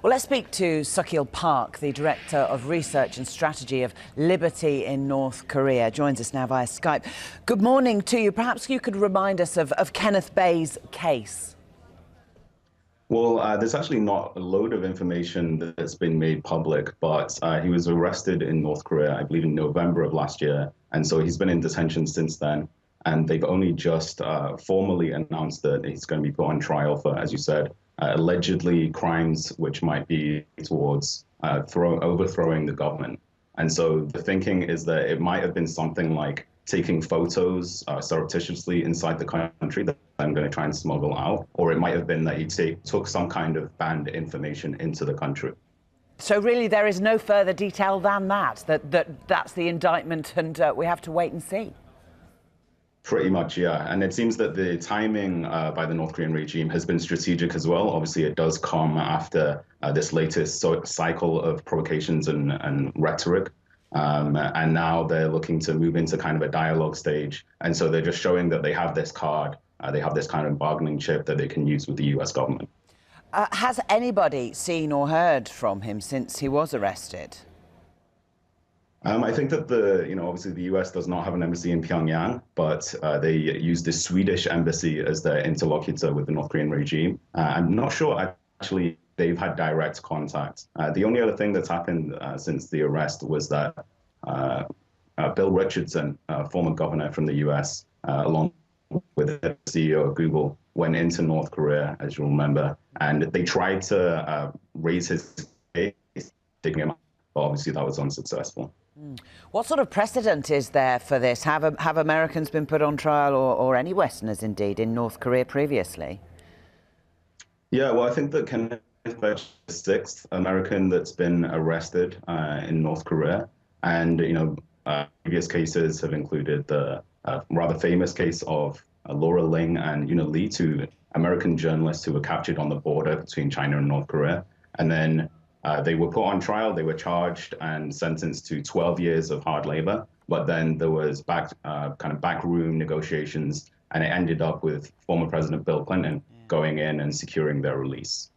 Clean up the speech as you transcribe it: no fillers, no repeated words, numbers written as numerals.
Well, let's speak to Sukil Park, the Director of Research and Strategy of Liberty in North Korea. Joins us now via Skype. Good morning to you. Perhaps you could remind us of Kenneth Bae's case. Well, there's actually not a load of information that's been made public, but he was arrested in North Korea, I believe in November of last year. And so he's been in detention since then. And they've only just formally announced that he's going to be put on trial for, as you said, allegedly crimes which might be towards overthrowing the government. And so the thinking is that it might have been something like taking photos surreptitiously inside the country that I'm going to try and smuggle out, or it might have been that he took some kind of banned information into the country. So really there is no further detail than that's the indictment, and we have to wait and see. Pretty much, yeah. And it seems that the timing by the North Korean regime has been strategic as well. Obviously, it does come after this latest cycle of provocations and rhetoric. And now they're looking to move into kind of a dialogue stage. And so they're just showing that they have this card, they have this kind of bargaining chip that they can use with the US government. Has anybody seen or heard from him since he was arrested? I think that obviously the US does not have an embassy in Pyongyang, but they use the Swedish embassy as their interlocutor with the North Korean regime. I'm not sure actually they've had direct contact. The only other thing that's happened since the arrest was that Bill Richardson, former governor from the US, along with the CEO of Google, went into North Korea, as you'll remember, and they tried to raise his case, taking him out, but obviously that was unsuccessful. What sort of precedent is there for this? Have Americans been put on trial, or any Westerners indeed, in North Korea previously? Yeah, well, I think that Kenneth Bae is the sixth American that's been arrested in North Korea. And, previous cases have included the rather famous case of Laura Ling and Yuna Lee, two American journalists who were captured on the border between China and North Korea. And then they were put on trial, they were charged and sentenced to 12 years of hard labor. But then there was backroom negotiations, and it ended up with former President Bill Clinton going in and securing their release.